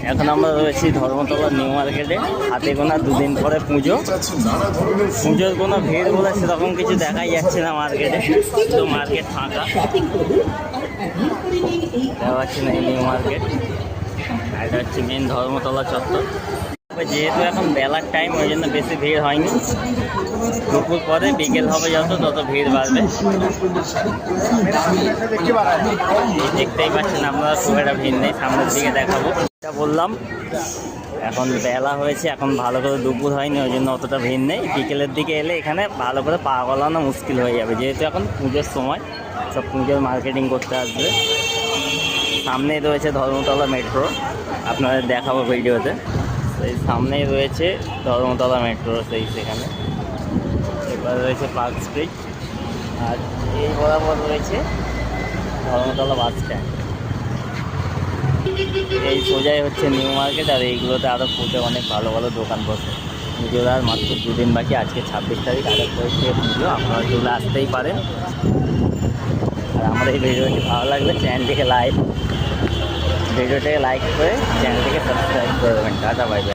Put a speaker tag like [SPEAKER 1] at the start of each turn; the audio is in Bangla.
[SPEAKER 1] এখন আমরা রয়েছি ধর্মতলা নিউ মার্কেটে। হাতে গোনা দুদিন পরে পুজো। পুজোর কোনো ভিড় বলে সেরকম কিছু দেখাই যাচ্ছে না মার্কেটে, তো মার্কেট ফাঁকা দেখা যাচ্ছে না। এই নিউ মার্কেট, এটা হচ্ছে মেন ধর্মতলা চত্বর। যেহেতু এখন বেলার টাইম, ওই জন্য বেশি ভিড় হয়নি। দুপুর পরে বিকেল হবে যত, তত ভিড় বাড়বে। দেখতেই পাচ্ছেন আপনারা, খুব একটা ভিড় নেই। সামনের দিকে দেখাবো, এটা বললাম এখন বেলা হয়েছে, এখন ভালো করে দুপুর হয়নি, ওই জন্য অতটা ভিড় নেই। বিকেলের দিকে এলে এখানে ভালো করে পা গলানো মুশকিল হয়ে যাবে, যেহেতু এখন পুজোর সময়, সব পুজোর মার্কেটিং করতে আসবে। সামনেই রয়েছে ধর্মতলা মেট্রো, আপনাদের দেখাবো ভিডিওতে। এই সামনেই রয়েছে ধর্মতলা মেট্রো, সেখানে। এবার রয়েছে পার্ক স্ট্রিট, আর এই বরাবর রয়েছে ধর্মতলা বাস স্ট্যান্ড। এই সোজাই হচ্ছে নিউ মার্কেট, আর এইগুলোতে আরও পুজো অনেক ভালো ভালো দোকান বসে। পুজোর আর মাত্র দুদিন বাকি, আজকে 26 তারিখ, 8 তারিখে পুজো। আপনারা চলে আসতেই পারেন। আর আমার এই ভিডিওটি ভালো লাগলে ভিডিওটাকে লাইক করে চ্যানেলটিকে সাবস্ক্রাইব করে দেবেন। Tata, bye bye.